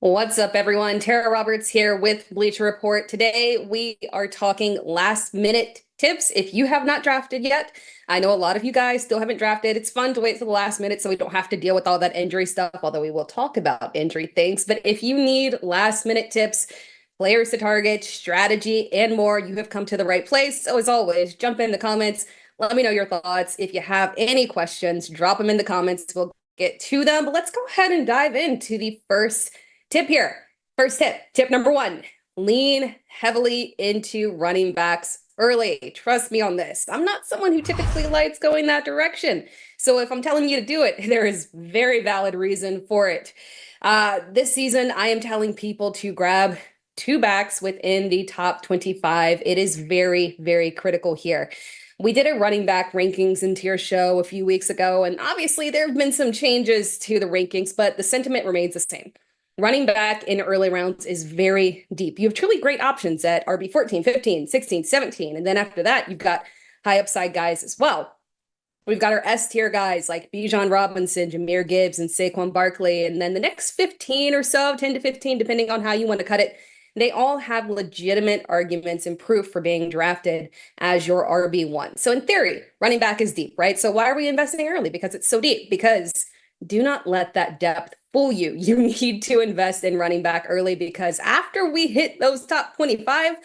What's up, everyone? Tara Roberts here with Bleacher Report. Today, we are talking last minute tips. If you have not drafted yet, I know a lot of you guys still haven't drafted. It's fun to wait till the last minute so we don't have to deal with all that injury stuff, although we will talk about injury things. But if you need last minute tips, players to target, strategy, and more, you have come to the right place. So, as always, jump in the comments. Let me know your thoughts. If you have any questions, drop them in the comments. We'll get to them. But let's go ahead and dive into the first tip here. First tip number one, lean heavily into running backs early. Trust me on this. I'm not someone who typically likes going that direction. So if I'm telling you to do it, there is very valid reason for it. This season, I am telling people to grab two backs within the top 25. It is very, very critical here. We did a running back rankings and tier show a few weeks ago, and obviously there have been some changes to the rankings, but the sentiment remains the same. Running back in early rounds is very deep. You have truly great options at RB 14, 15, 16, 17. And then after that, you've got high upside guys as well. We've got our S tier guys like Bijan Robinson, Jahmyr Gibbs, and Saquon Barkley. And then the next 15 or so, 10 to 15, depending on how you want to cut it, they all have legitimate arguments and proof for being drafted as your RB1. So in theory, running back is deep, right? So why are we investing early? Because it's so deep. Because do not let that depth fool you. You need to invest in running back early because after we hit those top 25,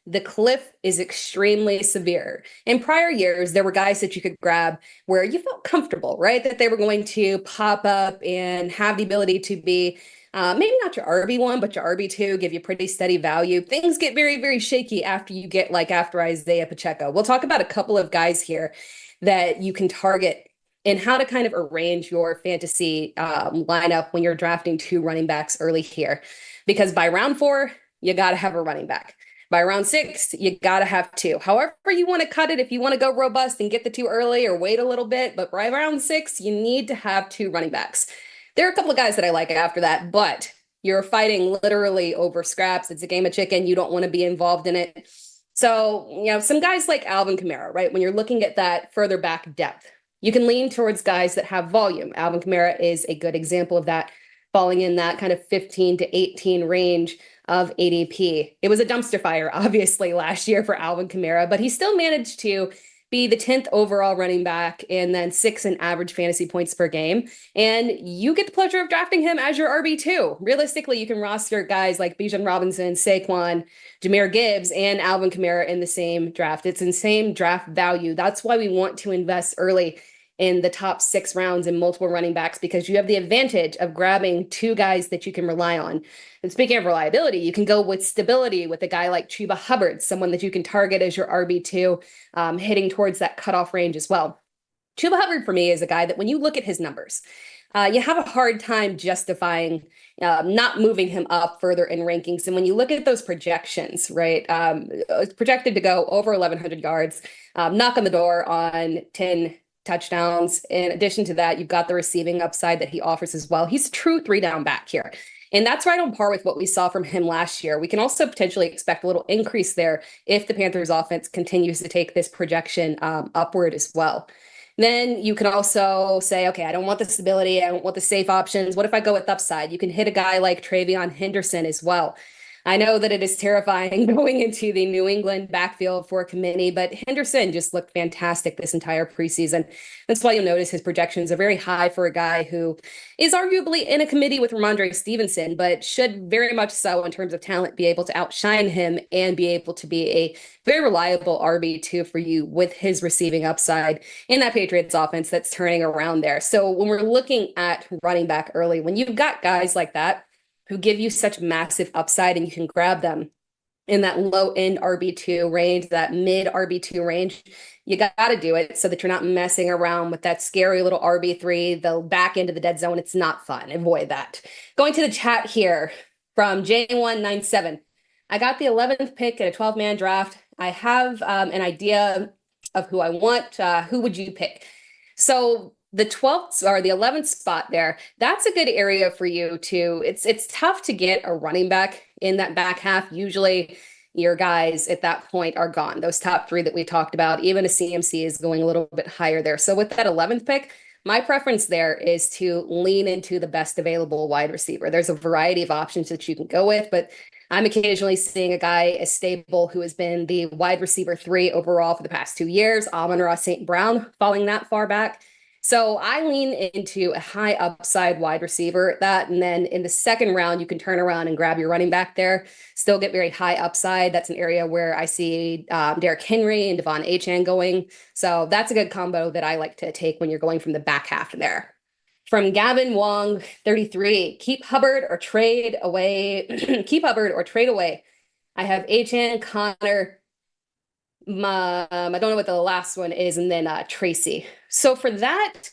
the cliff is extremely severe. In prior years, there were guys that you could grab where you felt comfortable, right? That they were going to pop up and have the ability to be maybe not your RB1, but your RB2, give you pretty steady value. Things get very, very shaky after you get like after Isaiah Pacheco. We'll talk about a couple of guys here that you can target and how to kind of arrange your fantasy lineup when you're drafting two running backs early here. Because by round 4, you got to have a running back. By round 6, you got to have two. However you want to cut it, if you want to go robust and get the two early or wait a little bit, but by round 6, you need to have two running backs. There are a couple of guys that I like after that, but you're fighting literally over scraps. It's a game of chicken. You don't want to be involved in it. So, some guys like Alvin Kamara, right? When you're looking at that further back depth, you can lean towards guys that have volume. Alvin Kamara is a good example of that, falling in that kind of 15 to 18 range of ADP. It was a dumpster fire, obviously, last year for Alvin Kamara, but he still managed to be the 10th overall running back and then 6 in average fantasy points per game. And you get the pleasure of drafting him as your RB2. Realistically, you can roster guys like Bijan Robinson, Saquon, Jahmyr Gibbs, and Alvin Kamara in the same draft. It's insane draft value. That's why we want to invest early in the top 6 rounds in multiple running backs because you have the advantage of grabbing two guys that you can rely on. And speaking of reliability, you can go with stability with a guy like Chuba Hubbard, someone that you can target as your RB2, hitting towards that cutoff range as well. Chuba Hubbard for me is a guy that when you look at his numbers, you have a hard time justifying not moving him up further in rankings. And when you look at those projections, right, it's projected to go over 1,100 yards, knock on the door on 10 touchdowns. In addition to that, you've got the receiving upside that he offers as well. He's a true 3-down back here. And that's right on par with what we saw from him last year. We can also potentially expect a little increase there if the Panthers offense continues to take this projection upward as well. Then you can also say, okay, I don't want the stability. I don't want the safe options. What if I go with upside? You can hit a guy like Travion Henderson as well. I know that it is terrifying going into the New England backfield for a committee, but Henderson just looked fantastic this entire preseason. That's why you'll notice his projections are very high for a guy who is arguably in a committee with Ramondre Stevenson, but should very much so in terms of talent be able to outshine him and be able to be a very reliable RB2 for you with his receiving upside in that Patriots offense that's turning around there. So when we're looking at running back early, when you've got guys like that, who give you such massive upside and you can grab them in that low end RB2 range, that mid RB2 range, you got to do it so that you're not messing around with that scary little RB3, the back end of the dead zone. It's not fun. Avoid that. Going to the chat here from J197. I got the 11th pick in a 12-man draft. I have an idea of who I want. Who would you pick? So the 12th or the 11th spot there, that's a good area for you to, it's tough to get a running back in that back half. Usually your guys at that point are gone. Those top 3 that we talked about, even a CMC is going a little bit higher there. So with that 11th pick, My preference there is to lean into the best available wide receiver. There's a variety of options that you can go with, but I'm occasionally seeing a guy as stable who has been the wide receiver three overall for the past 2 years, Amon-Ra St. Brown, falling that far back. So I lean into a high upside wide receiver at that. And then in the second round, you can turn around and grab your running back there, still get very high upside. That's an area where I see Derrick Henry and Devon Achane going. So that's a good combo that I like to take when you're going from the back half there. From Gavin Wong, 33, keep Hubbard or trade away. Keep Hubbard or trade away. I have Achane, Connor, I don't know what the last one is, and then Tracy. So for that,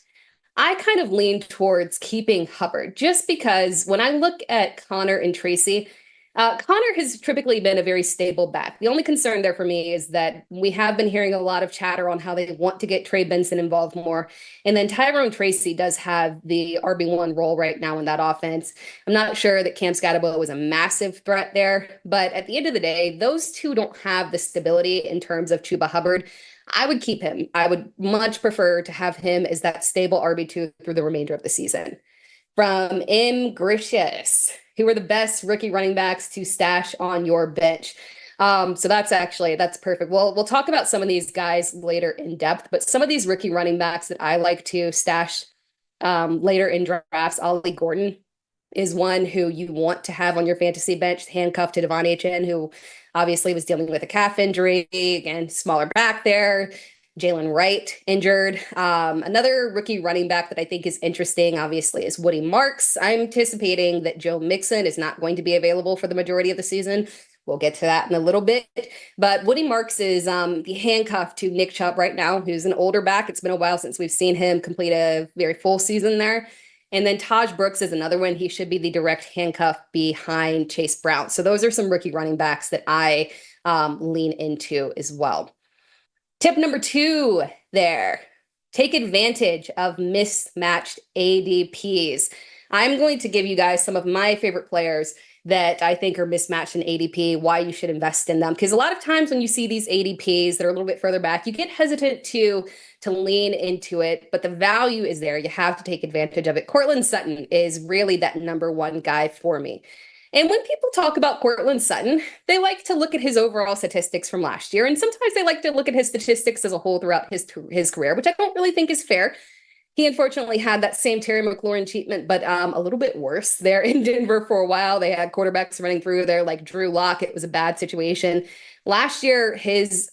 I kind of lean towards keeping Hubbard just because when I look at Connor and Tracy, Connor has typically been a very stable back. The only concern there for me is that we have been hearing a lot of chatter on how they want to get Trey Benson involved more. And then Tyrone Tracy does have the RB1 role right now in that offense. I'm not sure that Cam Scatterbo was a massive threat there, but at the end of the day, those two don't have the stability in terms of Chuba Hubbard. I would keep him. I would much prefer to have him as that stable RB2 through the remainder of the season. From M. Gracious, who are the best rookie running backs to stash on your bench? So that's perfect. Well, we'll talk about some of these guys later in depth, but some of these rookie running backs that I like to stash later in drafts, Ollie Gordon is one who you want to have on your fantasy bench, handcuffed to Devon Achane, who obviously was dealing with a calf injury, again, smaller back there. Jalen Wright injured. Another rookie running back that I think is interesting, obviously, is Woody Marks. I'm anticipating that Joe Mixon is not going to be available for the majority of the season. We'll get to that in a little bit. But Woody Marks is the handcuff to Nick Chubb right now, who's an older back. It's been a while since we've seen him complete a very full season there. And then Taj Brooks is another one. He should be the direct handcuff behind Chase Brown. So those are some rookie running backs that I lean into as well. Tip number 2 there. Take advantage of mismatched ADPs. I'm going to give you guys some of my favorite players that I think are mismatched in ADP, why you should invest in them. Because a lot of times when you see these ADPs that are a little bit further back, you get hesitant to lean into it, but the value is there. You have to take advantage of it. Courtland Sutton is really that number one guy for me. And when people talk about Courtland Sutton, they like to look at his overall statistics from last year. And sometimes they like to look at his statistics as a whole throughout his career, which I don't really think is fair. He unfortunately had that same Terry McLaurin treatment, but a little bit worse there in Denver for a while. They had quarterbacks running through there like Drew Lock. It was a bad situation. Last year, his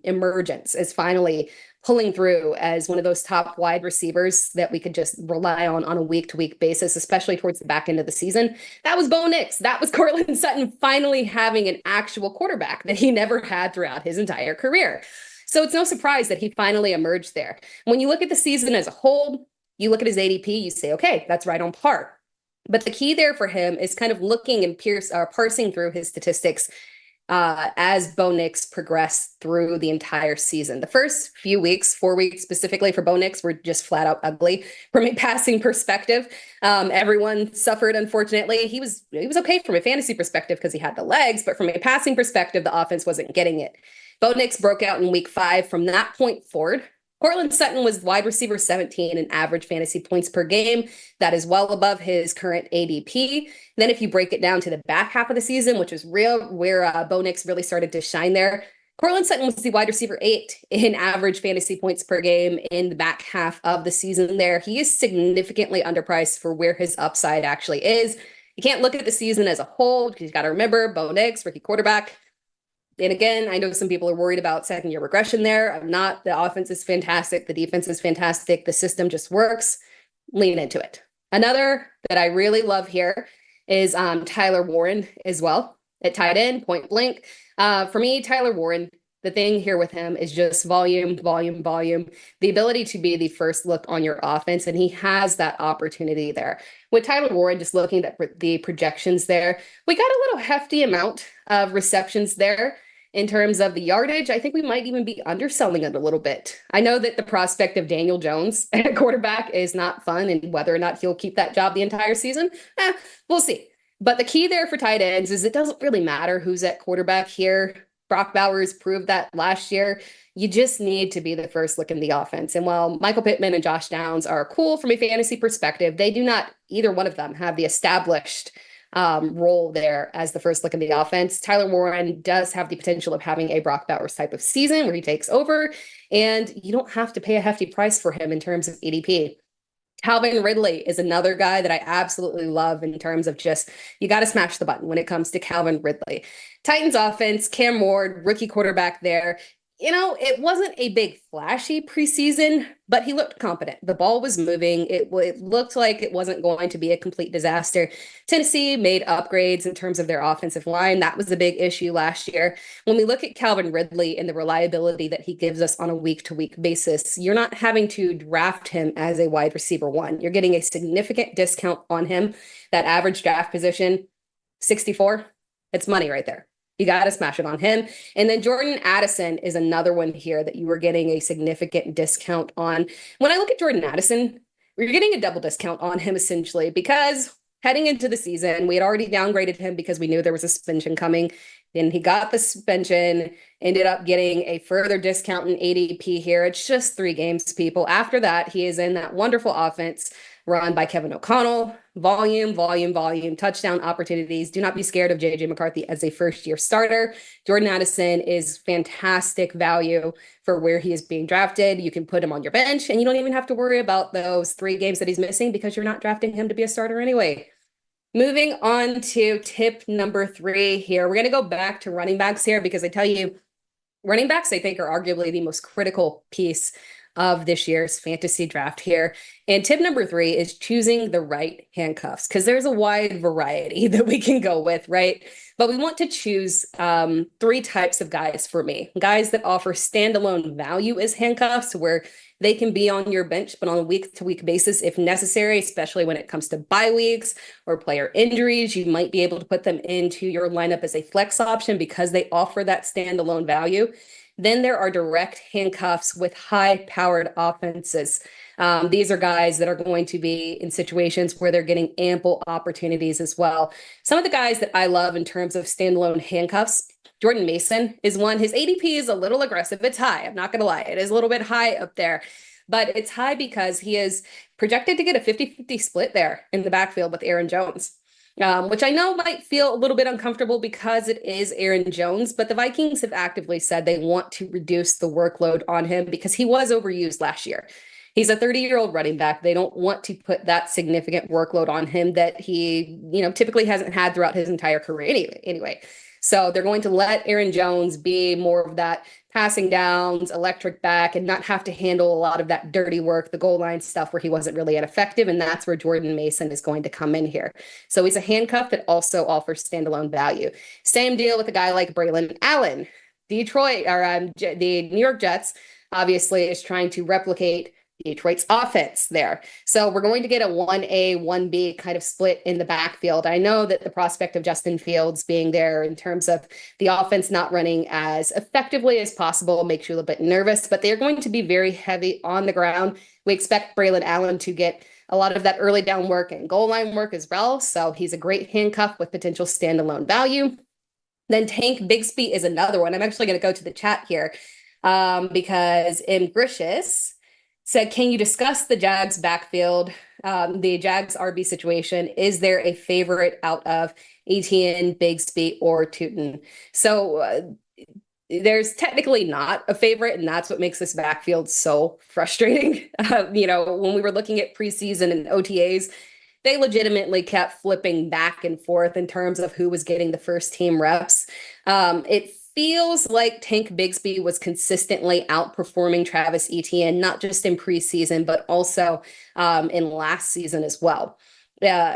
emergence is finally pulling through as one of those top wide receivers that we could just rely on a week-to-week basis, especially towards the back end of the season. That was Bo Nix. That was Courtland Sutton finally having an actual quarterback that he never had throughout his entire career. So it's no surprise that he finally emerged there. When you look at the season as a whole, you look at his ADP, you say, okay, that's right on par. But the key there for him is kind of looking and parsing through his statistics as Bo Nix progressed through the entire season. The first few weeks, 4 weeks specifically for Bo Nix, were just flat out ugly from a passing perspective. Everyone suffered, unfortunately. He was okay from a fantasy perspective because he had the legs, but from a passing perspective, the offense wasn't getting it. Bo Nix broke out in week 5. From that point forward, Courtland Sutton was wide receiver 17 in average fantasy points per game. That is well above his current ADP. Then if you break it down to the back half of the season, which is where Bo Nix really started to shine there, Courtland Sutton was the wide receiver 8 in average fantasy points per game in the back half of the season there. He is significantly underpriced for where his upside actually is. You can't look at the season as a whole because you got to remember Bo Nix, rookie quarterback. And again, I know some people are worried about second-year regression there. I'm not. The offense is fantastic. The defense is fantastic. The system just works. Lean into it. Another that I really love here is Tyler Warren as well at tight end, point blank. For me, Tyler Warren, the thing here with him is just volume, volume, volume, the ability to be the first look on your offense. And he has that opportunity there. With Tyler Warren, just looking at the projections there, we got a little hefty amount of receptions there. In terms of the yardage, I think we might even be underselling it a little bit. I know that the prospect of Daniel Jones at quarterback is not fun, and whether or not he'll keep that job the entire season, we'll see. But the key there for tight ends is it doesn't really matter who's at quarterback here. Brock Bowers proved that last year. You just need to be the first look in the offense. And while Michael Pittman and Josh Downs are cool from a fantasy perspective, they do not, either one of them, have the established role there as the first look in the offense. Tyler Warren does have the potential of having a Brock Bowers type of season where he takes over, and you don't have to pay a hefty price for him in terms of ADP. Calvin Ridley is another guy that I absolutely love in terms of just, you got to smash the button when it comes to Calvin Ridley. Titans offense, Cam Ward, rookie quarterback there. It wasn't a big flashy preseason, but he looked competent. The ball was moving. It looked like it wasn't going to be a complete disaster. Tennessee made upgrades in terms of their offensive line. That was a big issue last year. When we look at Calvin Ridley and the reliability that he gives us on a week-to-week basis, you're not having to draft him as a wide receiver one. You're getting a significant discount on him. That average draft position, 64, it's money right there. You got to smash it on him. And then Jordan Addison is another one here that you were getting a significant discount on. When I look at Jordan Addison, we're getting a double discount on him essentially because heading into the season, we had already downgraded him because we knew there was a suspension coming. Then he got the suspension, ended up getting a further discount in ADP here. It's just 3 games, people. After that, he is in that wonderful offense run by Kevin O'Connell. Volume, volume, volume, touchdown opportunities. Do not be scared of JJ McCarthy as a first-year starter. Jordan Addison is fantastic value for where he is being drafted. You can put him on your bench, and you don't even have to worry about those 3 games that he's missing because you're not drafting him to be a starter anyway. Moving on to tip number 3 here. We're going to go back to running backs here because I tell you, running backs, I think, are arguably the most critical piece of this year's fantasy draft here. And tip number 3 is choosing the right handcuffs because there's a wide variety that we can go with, right? But we want to choose 3 types of guys for me. Guys that offer standalone value as handcuffs where they can be on your bench, but on a week-to-week basis if necessary, especially when it comes to bye weeks or player injuries. You might be able to put them into your lineup as a flex option because they offer that standalone value. Then there are direct handcuffs with high-powered offenses. These are guys that are going to be in situations where they're getting ample opportunities as well. Some of the guys that I love in terms of standalone handcuffs, Jordan Mason is one. His ADP is a little aggressive. It's high. I'm not going to lie. It is a little bit high up there. But it's high because he is projected to get a 50-50 split there in the backfield with Aaron Jones. Which I know might feel a little bit uncomfortable because it is Aaron Jones, but the Vikings have actively said they want to reduce the workload on him because he was overused last year. He's a 30-year-old running back. They don't want to put that significant workload on him that he, typically hasn't had throughout his entire career anyway. So they're going to let Aaron Jones be more of that passing downs, electric back, and not have to handle a lot of that dirty work, the goal line stuff where he wasn't really effective. And that's where Jordan Mason is going to come in here. So he's a handcuff that also offers standalone value. Same deal with a guy like Braylon Allen. Detroit, or the New York Jets, obviously is trying to replicate Detroit's offense there. So we're going to get a 1A, 1B kind of split in the backfield. I know that the prospect of Justin Fields being there in terms of the offense not running as effectively as possible makes you a little bit nervous, but they're going to be very heavy on the ground. We expect Braylon Allen to get a lot of that early down work and goal line work as well. So he's a great handcuff with potential standalone value. Then Tank Bigsby is another one. I'm actually going to go to the chat here because M. Gricius said, can you discuss the Jags backfield, the Jags RB situation? Is there a favorite out of Etienne, Bigsby, or Tootin? So there's technically not a favorite, and that's what makes this backfield so frustrating. When we were looking at preseason and OTAs, they legitimately kept flipping back and forth in terms of who was getting the first team reps. It feels like Tank Bigsby was consistently outperforming Travis Etienne, not just in preseason, but also in last season as well.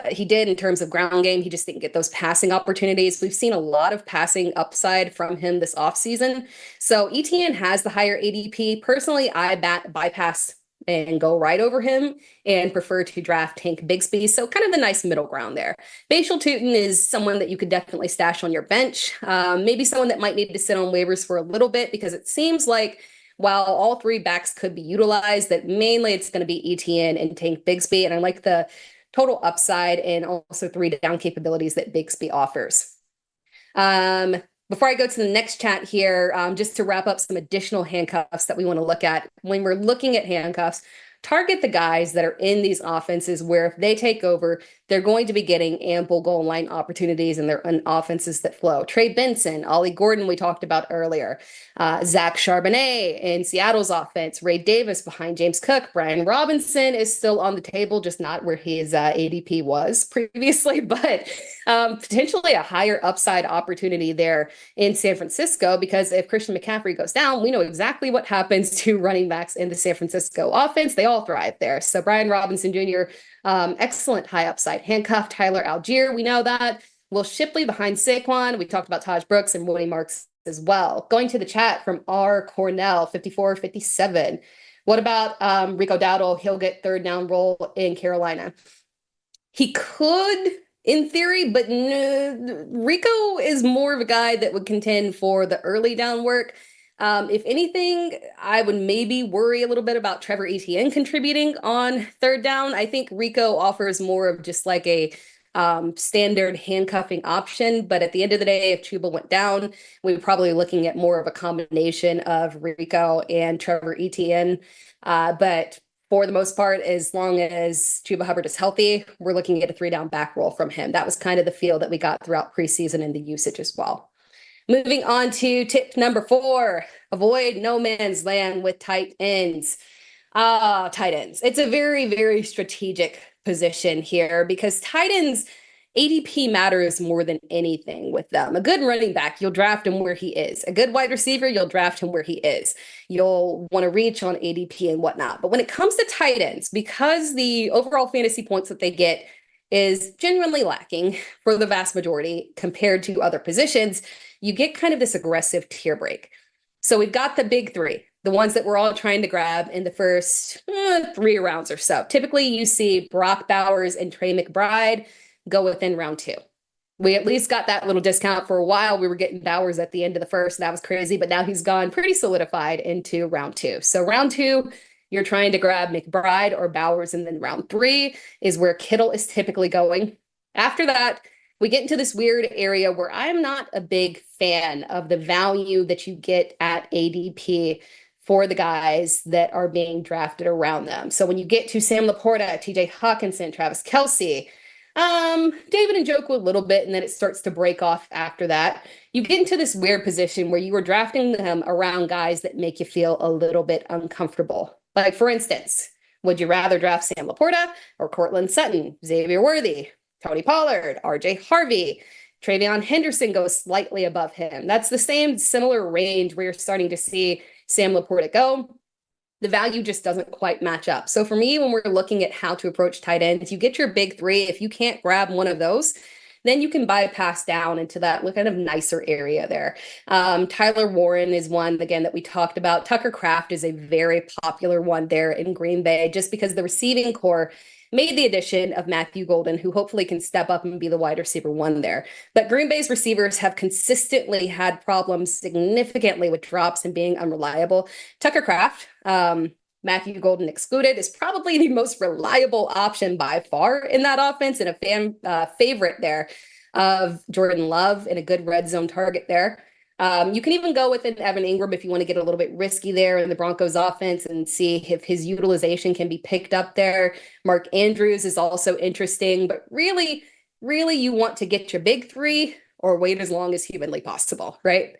He did in terms of ground game. He just didn't get those passing opportunities. We've seen a lot of passing upside from him this offseason. So Etienne has the higher ADP. Personally, I bypass and go right over him and prefer to draft Tank Bigsby. So kind of the nice middle ground there. Bashal Tootin is someone that you could definitely stash on your bench. Maybe someone that might need to sit on waivers for a little bit because it seems like while all 3 backs could be utilized, that mainly it's going to be Etienne and Tank Bigsby. And I like the total upside and also 3 down capabilities that Bigsby offers. Before I go to the next chat here, just to wrap up some additional handcuffs that we want to look at. When we're looking at handcuffs, target the guys that are in these offenses where if they take over, they're going to be getting ample goal line opportunities and they're in offenses that flow. Trey Benson, Ollie Gordon, we talked about earlier, Zach Charbonnet in Seattle's offense, Ray Davis behind James Cook, Brian Robinson is still on the table, just not where his ADP was previously, but potentially a higher upside opportunity there in San Francisco, because if Christian McCaffrey goes down, we know exactly what happens to running backs in the San Francisco offense. They all thrive there. So Brian Robinson Jr., excellent high upside handcuff. Tyler Algier, we know that. Will Shipley behind Saquon. We talked about Taj Brooks and Woody Marks as well. Going to the chat from R. Cornell, 5457. What about Rico Dowdle? He'll get third down role in Carolina. He could, in theory, but Rico is more of a guy that would contend for the early down work. If anything, I would maybe worry a little bit about Trevor Etienne contributing on third down. I think Rico offers more of just like a standard handcuffing option. But at the end of the day, if Chuba went down, we were probably looking at more of a combination of Rico and Trevor Etienne. But for the most part, as long as Chuba Hubbard is healthy, we're looking at a 3-down back roll from him. That was kind of the feel that we got throughout preseason and the usage as well. Moving on to tip number 4, avoid no man's land with tight ends. Tight ends. It's a very, very strategic position here because tight ends, ADP matters more than anything with them. A good running back, you'll draft him where he is. A good wide receiver, you'll draft him where he is. You'll want to reach on ADP and whatnot. But when it comes to tight ends, because the overall fantasy points that they get is genuinely lacking for the vast majority compared to other positions, you get kind of this aggressive tier break. So we've got the big 3, the ones that we're all trying to grab in the first 3 rounds or so. Typically, you see Brock Bowers and Trey McBride go within round 2. We at least got that little discount for a while. We were getting Bowers at the end of the first. That was crazy, but now he's gone pretty solidified into round 2. So round 2, you're trying to grab McBride or Bowers, and then round 3 is where Kittle is typically going. After that, we get into this weird area where I'm not a big fan of the value that you get at ADP for the guys that are being drafted around them. So when you get to Sam Laporta, TJ Hawkinson, Travis Kelce, David and Njoku a little bit, and then it starts to break off after that. You get into this weird position where you are drafting them around guys that make you feel a little bit uncomfortable. Like, for instance, would you rather draft Sam Laporta or Cortland Sutton, Xavier Worthy, Tony Pollard, RJ Harvey? Travion Henderson goes slightly above him. That's the same similar range where you're starting to see Sam Laporta go. The value just doesn't quite match up. So for me, when we're looking at how to approach tight ends, you get your big 3. If you can't grab one of those, then you can bypass down into that kind of nicer area there. Tyler Warren is one, again, that we talked about. Tucker Kraft is a very popular one there in Green Bay, just because the receiving core made the addition of Matthew Golden, who hopefully can step up and be the wide receiver 1 there. But Green Bay's receivers have consistently had problems significantly with drops and being unreliable. Tucker Kraft, Matthew Golden excluded, is probably the most reliable option by far in that offense, and a fan favorite there of Jordan Love and a good red zone target there. You can even go with an Evan Ingram if you want to get a little bit risky there in the Broncos offense and see if his utilization can be picked up there. Mark Andrews is also interesting, but really, really you want to get your big 3 or wait as long as humanly possible, right?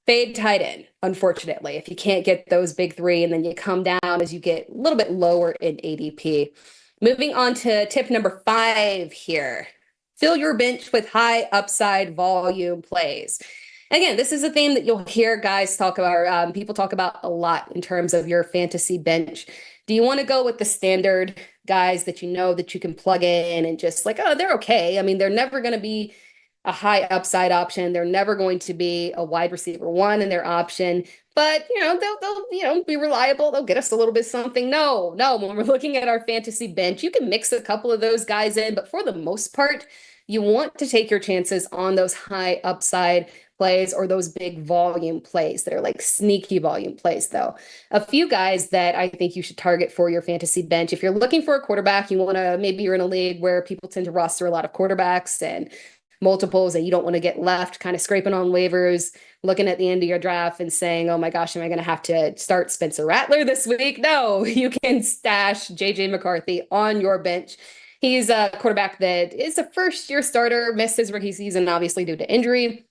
Fade tight end, unfortunately, if you can't get those big 3, and then you come down as you get a little bit lower in ADP. Moving on to tip number 5 here. Fill your bench with high upside volume plays. Again, this is a theme that you'll hear guys talk about, people talk about a lot in terms of your fantasy bench. Do you want to go with the standard guys that you know that you can plug in and just like, oh, they're okay? I mean, they're never going to be a high upside option. They're never going to be a wide receiver 1 in their option, but they'll be reliable. They'll get us a little bit something. No, when we're looking at our fantasy bench, you can mix a couple of those guys in, but for the most part, you want to take your chances on those high upside plays or those big volume plays that are like sneaky volume plays, though. A few guys that I think you should target for your fantasy bench. If you're looking for a quarterback, you want to, maybe you're in a league where people tend to roster a lot of quarterbacks and multiples and you don't want to get left kind of scraping on waivers, looking at the end of your draft and saying, oh my gosh, am I going to have to start Spencer Rattler this week? No, you can stash JJ McCarthy on your bench. He's a quarterback that is a first-year starter, missed his rookie season, obviously due to injury.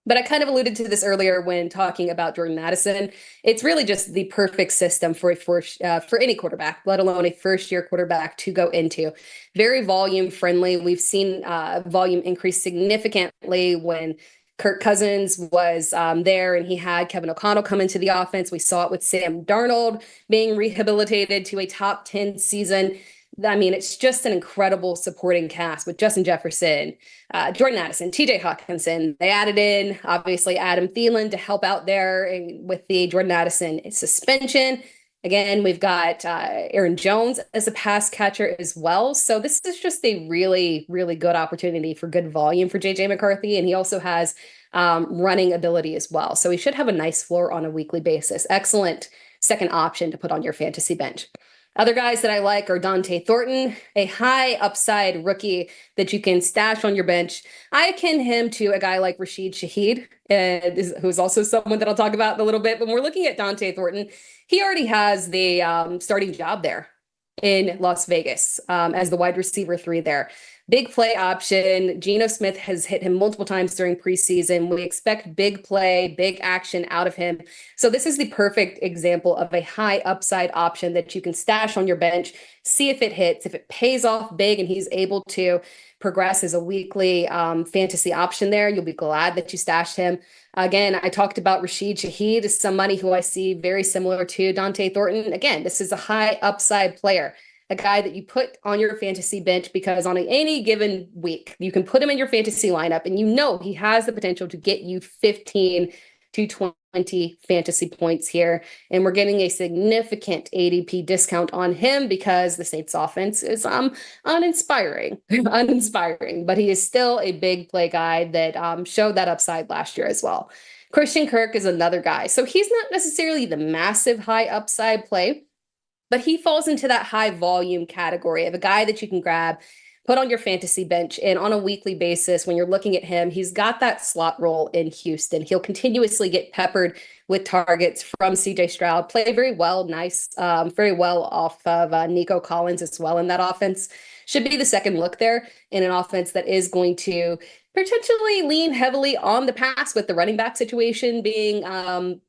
But I kind of alluded to this earlier when talking about Jordan Addison. It's really just the perfect system for any quarterback, let alone a first-year quarterback to go into. Very volume friendly. We've seen volume increase significantly when Kirk Cousins was there and he had Kevin O'Connell come into the offense. We saw it with Sam Darnold being rehabilitated to a top 10 season. I mean, it's just an incredible supporting cast with Justin Jefferson, Jordan Addison, TJ Hawkinson. They added in, obviously, Adam Thielen to help out there with the Jordan Addison suspension. Again, we've got Aaron Jones as a pass catcher as well. So this is just a really, really good opportunity for good volume for JJ McCarthy. And he also has running ability as well. So he should have a nice floor on a weekly basis. Excellent second option to put on your fantasy bench. Other guys that I like are Dante Thornton, a high upside rookie that you can stash on your bench. I akin him to a guy like Rashid Shaheed, who's also someone that I'll talk about in a little bit. But when we're looking at Dante Thornton, he already has the starting job there in Las Vegas as the wide receiver 3 there. Big play option. Geno Smith has hit him multiple times during preseason. We expect big play, big action out of him. So this is the perfect example of a high upside option that you can stash on your bench, see if it hits, if it pays off big and he's able to progress as a weekly fantasy option there. You'll be glad that you stashed him. Again, I talked about Rashid Shaheed as somebody who I see very similar to Dante Thornton. Again, this is a high upside player, a guy that you put on your fantasy bench because on any given week, you can put him in your fantasy lineup and you know he has the potential to get you 15 to 20 fantasy points here. And we're getting a significant ADP discount on him because the Saints offense is uninspiring, but he is still a big play guy that showed that upside last year as well. Christian Kirk is another guy. So he's not necessarily the massive high upside play, but he falls into that high volume category of a guy that you can grab, put on your fantasy bench, and on a weekly basis, when you're looking at him, he's got that slot role in Houston. He'll continuously get peppered with targets from CJ Stroud, play very well, very well off of Nico Collins as well in that offense. Should be the second look there in an offense that is going to potentially lean heavily on the pass with the running back situation being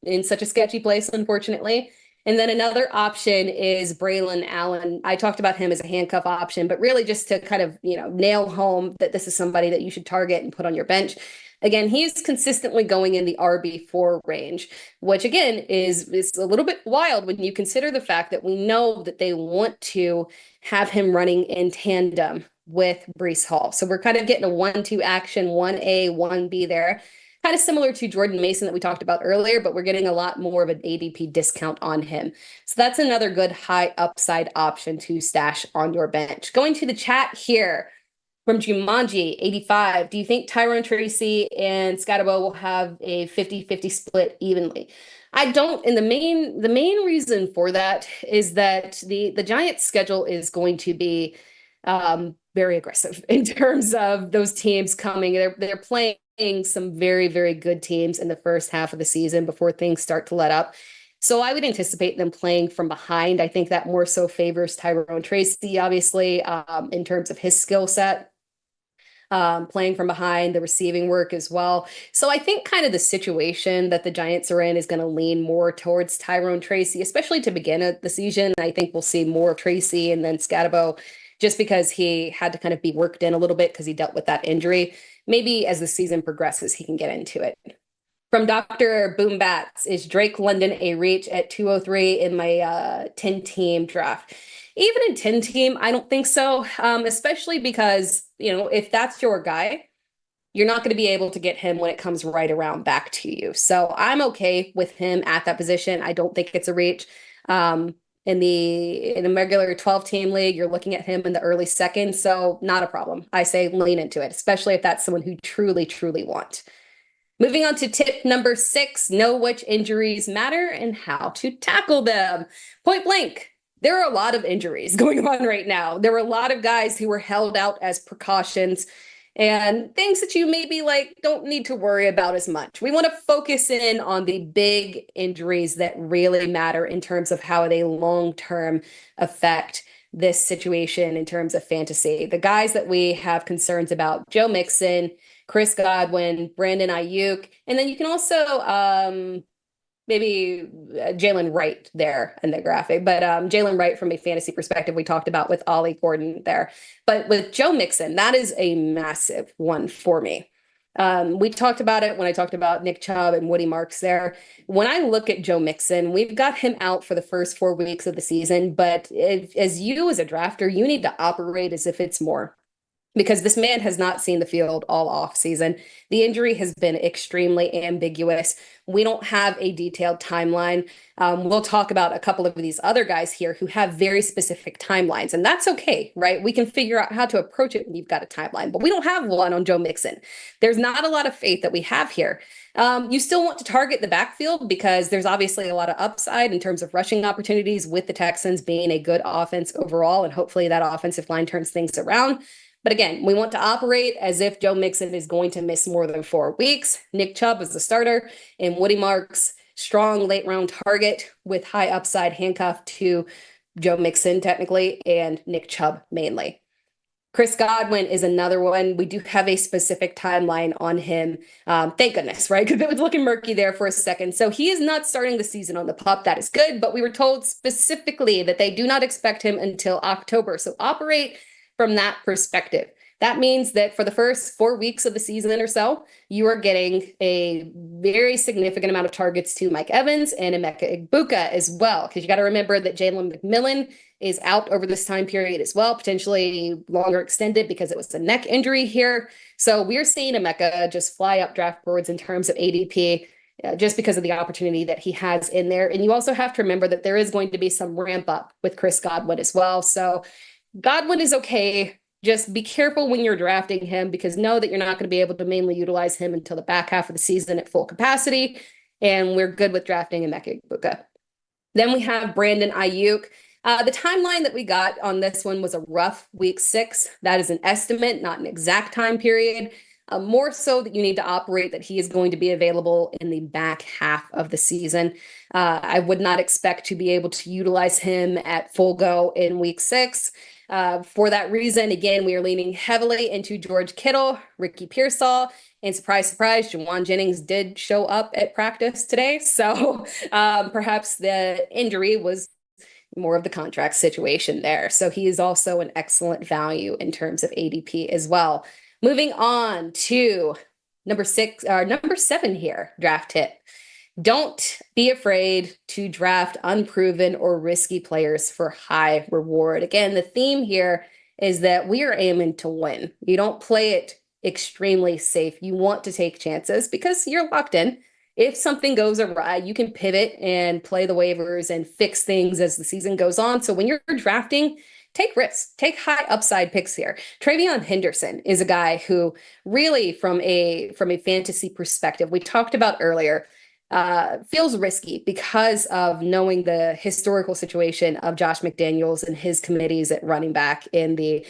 in such a sketchy place, unfortunately. And then another option is Braylon Allen. I talked about him as a handcuff option, but really just to kind of, nail home that this is somebody that you should target and put on your bench. Again, he's consistently going in the RB4 range, which again is a little bit wild when you consider the fact that we know that they want to have him running in tandem with Breece Hall. So we're kind of getting a 1-2 action, 1A, 1B there. Kind of similar to Jordan Mason that we talked about earlier, but we're getting a lot more of an ADP discount on him. So that's another good high upside option to stash on your bench. Going to the chat here from Jumanji85. Do you think Tyrone Tracy and Scatterbo will have a 50-50 split evenly? I don't, and the main reason for that is that the Giants' schedule is going to be very aggressive in terms of those teams coming. They're playing some very, very good teams in the first half of the season before things start to let up. So I would anticipate them playing from behind. I think that more so favors Tyrone Tracy, obviously, in terms of his skill set. Playing from behind, the receiving work as well. So I think kind of the situation that the Giants are in is going to lean more towards Tyrone Tracy, especially to begin the season. I think we'll see more of Tracy and then Scatterbo just because he had to kind of be worked in a little bit because he dealt with that injury. Maybe as the season progresses, he can get into it. From Dr. Boombats, is Drake London a reach at 203 in my 10-team draft? Even in 10-team, I don't think so, especially because, if that's your guy, you're not going to be able to get him when it comes right around back to you. So I'm okay with him at that position. I don't think it's a reach. In a regular 12-team league, you're looking at him in the early second, so not a problem. I say lean into it, especially if that's someone who truly, truly want. Moving on to tip number 6, know which injuries matter and how to tackle them. Point blank, there are a lot of injuries going on right now. There were a lot of guys who were held out as precautions and things that you maybe like don't need to worry about as much. We want to focus in on the big injuries that really matter in terms of how they long term affect this situation in terms of fantasy. The guys that we have concerns about: Joe Mixon, Chris Godwin, Brandon Ayuk, and then you can also maybe Jalen Wright there in the graphic, but Jalen Wright from a fantasy perspective, we talked about with Ollie Gordon there. But with Joe Mixon, that is a massive one for me. We talked about it when I talked about Nick Chubb and Woody Marks there. When I look at Joe Mixon, we've got him out for the first 4 weeks of the season, but as you as a drafter, you need to operate as if it's more, because this man has not seen the field all off season. The injury has been extremely ambiguous. We don't have a detailed timeline. We'll talk about a couple of these other guys here who have very specific timelines, and that's okay, right? We can figure out how to approach it when you've got a timeline, but we don't have one on Joe Mixon. There's not a lot of faith that we have here. You still want to target the backfield because there's obviously a lot of upside in terms of rushing opportunities with the Texans being a good offense overall, and hopefully that offensive line turns things around. But again, we want to operate as if Joe Mixon is going to miss more than 4 weeks. Nick Chubb is the starter, and Woody Marks, strong late round target with high upside, handcuff to Joe Mixon technically, and Nick Chubb mainly. Chris Godwin is another one. We do have a specific timeline on him. Thank goodness, right? Because it was looking murky there for a second. So he is not starting the season on the pup. That is good. But we were told specifically that they do not expect him until October. So operate from that perspective. That means that for the first 4 weeks of the season or so, you are getting a very significant amount of targets to Mike Evans and Emeka Egbuka as well, because you got to remember that Jalen McMillan is out over this time period as well, potentially longer extended because it was a neck injury here. So we're seeing Emeka just fly up draft boards in terms of ADP. Just because of the opportunity that he has in there. And you also have to remember that there is going to be some ramp up with Chris Godwin as well. So Godwin is okay. Just be careful when you're drafting him, because know that you're not going to be able to mainly utilize him until the back half of the season at full capacity. And we're good with drafting Emeka Egbuka. Then we have Brandon Ayuk. The timeline that we got on this one was a rough week 6. That is an estimate, not an exact time period. More so that you need to operate that he is going to be available in the back half of the season. I would not expect to be able to utilize him at full go in week 6. For that reason, again, we are leaning heavily into George Kittle, Ricky Pearsall, and surprise, surprise, Jawan Jennings did show up at practice today. So perhaps the injury was more of the contract situation there. So he is also an excellent value in terms of ADP as well. Moving on to number 7 here, draft tip. Don't be afraid to draft unproven or risky players for high reward. Again, the theme here is that we are aiming to win. You don't play it extremely safe. You want to take chances because you're locked in. If something goes awry, you can pivot and play the waivers and fix things as the season goes on. So when you're drafting, take risks, take high upside picks here. Travion Henderson is a guy who really, from a fantasy perspective, we talked about earlier, feels risky because of knowing the historical situation of Josh McDaniels and his committees at running back in the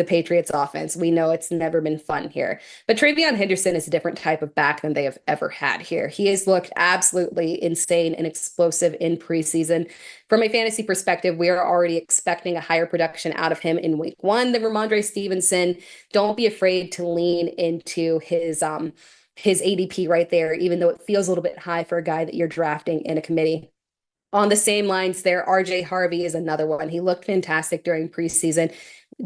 Patriots offense. We know it's never been fun here. But Travion Henderson is a different type of back than they have ever had here. He has looked absolutely insane and explosive in preseason. From a fantasy perspective, we are already expecting a higher production out of him in week 1 than Ramondre Stevenson. Don't be afraid to lean into his ADP right there, even though it feels a little bit high for a guy that you're drafting in a committee. On the same lines there, RJ Harvey is another one. He looked fantastic during preseason.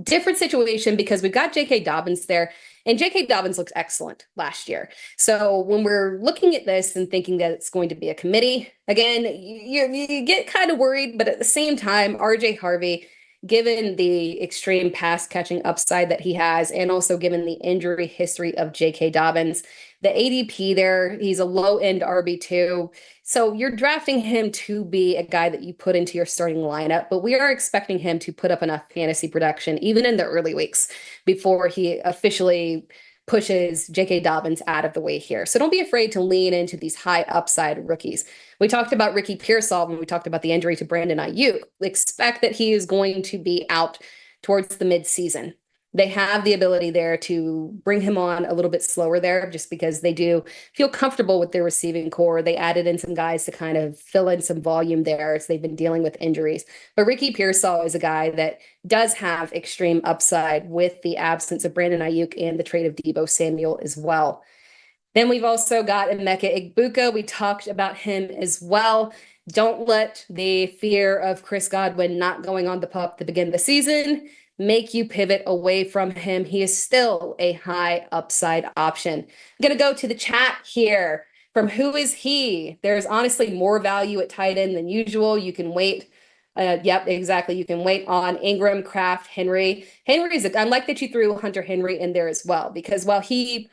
Different situation because we've got J.K. Dobbins there, and J.K. Dobbins looks excellent last year. So when we're looking at this and thinking that it's going to be a committee, again, you get kind of worried, but at the same time, RJ Harvey, given the extreme pass catching upside that he has, and also given the injury history of J.K. Dobbins, the ADP there, he's a low end RB2. So you're drafting him to be a guy that you put into your starting lineup, but we are expecting him to put up enough fantasy production, even in the early weeks, before he officially pushes J.K. Dobbins out of the way here. So don't be afraid to lean into these high upside rookies. We talked about Ricky Pearsall when we talked about the injury to Brandon Ayuk. Expect that he is going to be out towards the midseason. they have the ability there to bring him on a little bit slower there just because they do feel comfortable with their receiving core. They added in some guys to kind of fill in some volume there as they've been dealing with injuries. But Ricky Pearsall is a guy that does have extreme upside with the absence of Brandon Ayuk and the trade of Deebo Samuel as well. Then we've also got Emeka Egbuka. We talked about him as well. Don't let the fear of Chris Godwin not going on the pup to begin the season make you pivot away from him. He is still a high upside option. I'm going to go to the chat here from Who Is He? There's honestly more value at tight end than usual. You can wait. Yep, exactly. You can wait on Ingram, Kraft, Henry. I like that you threw Hunter Henry in there as well, because while he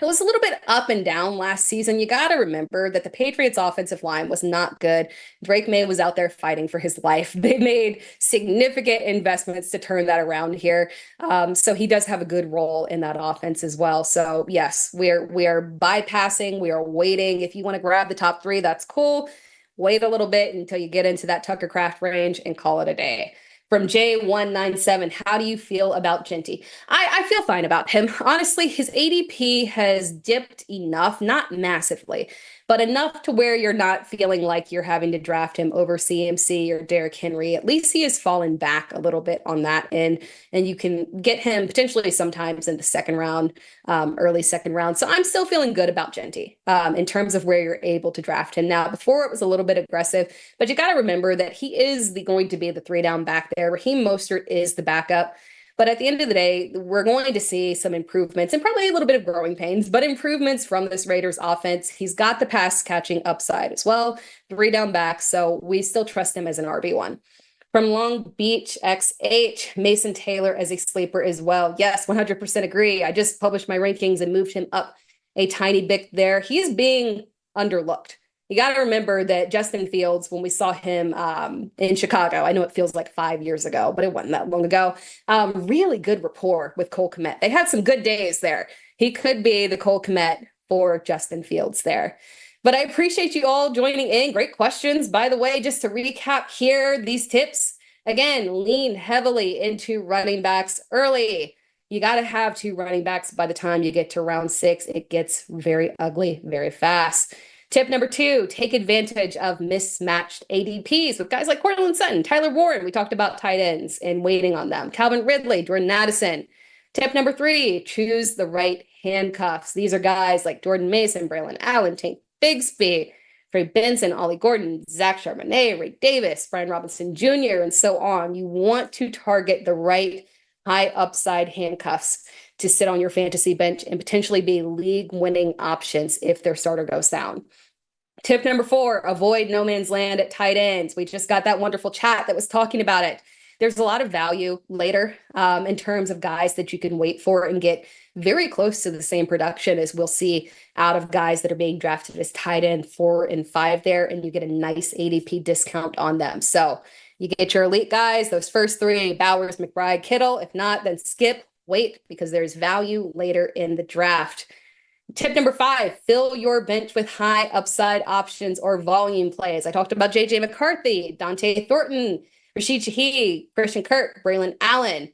it was a little bit up and down last season. You got to remember that the Patriots' offensive line was not good. Drake May was out there fighting for his life. They made significant investments to turn that around here. So he does have a good role in that offense as well. So yes, we are bypassing. We are waiting. If you want to grab the top three, that's cool. Wait a little bit until you get into that Tucker Craft range and call it a day. From J197, how do you feel about Genty? I feel fine about him. Honestly, his ADP has dipped enough, not massively, but enough to where you're not feeling like you're having to draft him over CMC or Derrick Henry. At least he has fallen back a little bit on that end, and you can get him potentially sometimes in the second round, early second round. So I'm still feeling good about Genty in terms of where you're able to draft him. Now, before it was a little bit aggressive, but you got to remember that he is going to be the three down back there. Raheem Mostert is the backup. But at the end of the day, we're going to see some improvements and probably a little bit of growing pains, but improvements from this Raiders offense. He's got the pass catching upside as well, three down back. So we still trust him as an RB1. From Long Beach XH, Mason Taylor as a sleeper as well. Yes, 100% agree. I just published my rankings and moved him up a tiny bit there. He is being underlooked. You got to remember that Justin Fields, when we saw him in Chicago, I know it feels like 5 years ago, but it wasn't that long ago, really good rapport with Cole Kmet. They had some good days there. He could be the Cole Kmet for Justin Fields there. But I appreciate you all joining in. Great questions. By the way, just to recap here, these tips, again, lean heavily into running backs early. You got to have two running backs by the time you get to round 6. It gets very ugly very fast. Tip number 2, take advantage of mismatched ADPs with guys like Cortland Sutton, Tyler Warren. We talked about tight ends and waiting on them. Calvin Ridley, Jordan Addison. Tip number 3, choose the right handcuffs. These are guys like Jordan Mason, Braylon Allen, Tank Bigsby, Trey Benson, Ollie Gordon, Zach Charbonnet, Ray Davis, Brian Robinson Jr., and so on. You want to target the right high upside handcuffs to sit on your fantasy bench and potentially be league winning options if their starter goes down. Tip number 4, avoid no man's land at tight ends. We just got that wonderful chat that was talking about it. There's a lot of value later in terms of guys that you can wait for and get very close to the same production as we'll see out of guys that are being drafted as tight end 4 and 5 there, and you get a nice ADP discount on them. So you get your elite guys, those first 3, Bowers, McBride, Kittle. If not, then skip, wait, because there's value later in the draft. Tip number 5, fill your bench with high upside options or volume plays. I talked about JJ McCarthy, Dante Thornton, Rashid Shaheed, Christian Kirk, Braylon Allen.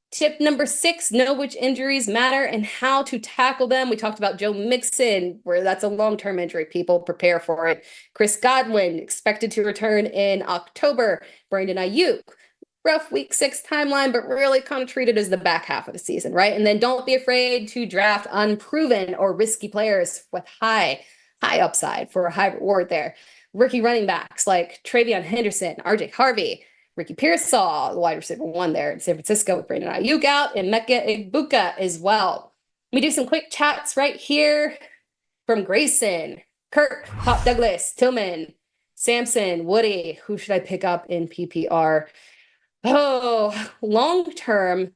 Tip number 6, know which injuries matter and how to tackle them. We talked about Joe Mixon, where that's a long-term injury. People prepare for it. Chris Godwin, expected to return in October. Brandon Ayuk, rough week 6 timeline, but really kind of treated as the back half of the season, right? And then don't be afraid to draft unproven or risky players with high upside for a high reward there. Rookie running backs like Travion Henderson, RJ Harvey, Ricky Pearsall, the wide receiver 1 there in San Francisco with Brandon Ayuk out, and Emeka Egbuka as well. We do some quick chats right here from Grayson, Kirk, Pop Douglas, Tillman, Samson, Woody. Who should I pick up in PPR? Oh, long-term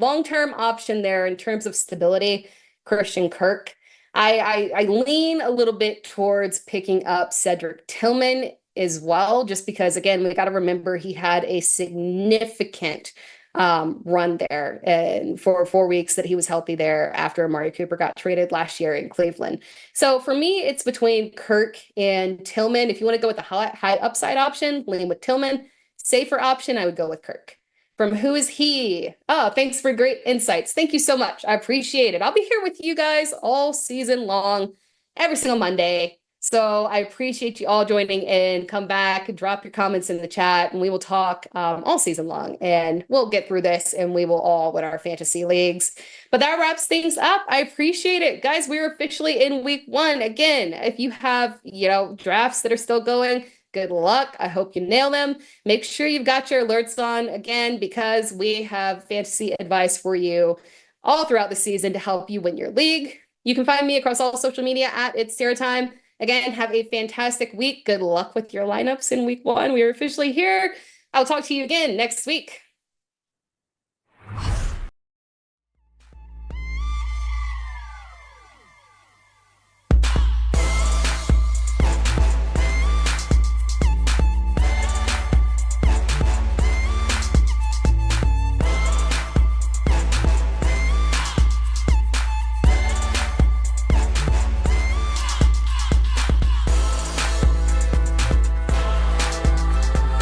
option there in terms of stability, Christian Kirk. I lean a little bit towards picking up Cedric Tillman as well, just because, again, we got to remember he had a significant run there and for 4 weeks that he was healthy there after Amari Cooper got traded last year in Cleveland. So for me, it's between Kirk and Tillman. If you want to go with the high upside option, lean with Tillman. Safer option, I would go with Kirk. From Who Is He? Oh, thanks for great insights. Thank you so much. I appreciate it. I'll be here with you guys all season long, every single Monday. So I appreciate you all joining in. Come back, drop your comments in the chat, and we will talk all season long. And we'll get through this, and we will all win our fantasy leagues. But that wraps things up. I appreciate it, guys. We're officially in week 1 again. If you have, drafts that are still going, good luck. I hope you nail them. Make sure you've got your alerts on again, because we have fantasy advice for you all throughout the season to help you win your league. You can find me across all social media at It's Sarah Time. Again, have a fantastic week. Good luck with your lineups in week 1. We are officially here. I'll talk to you again next week.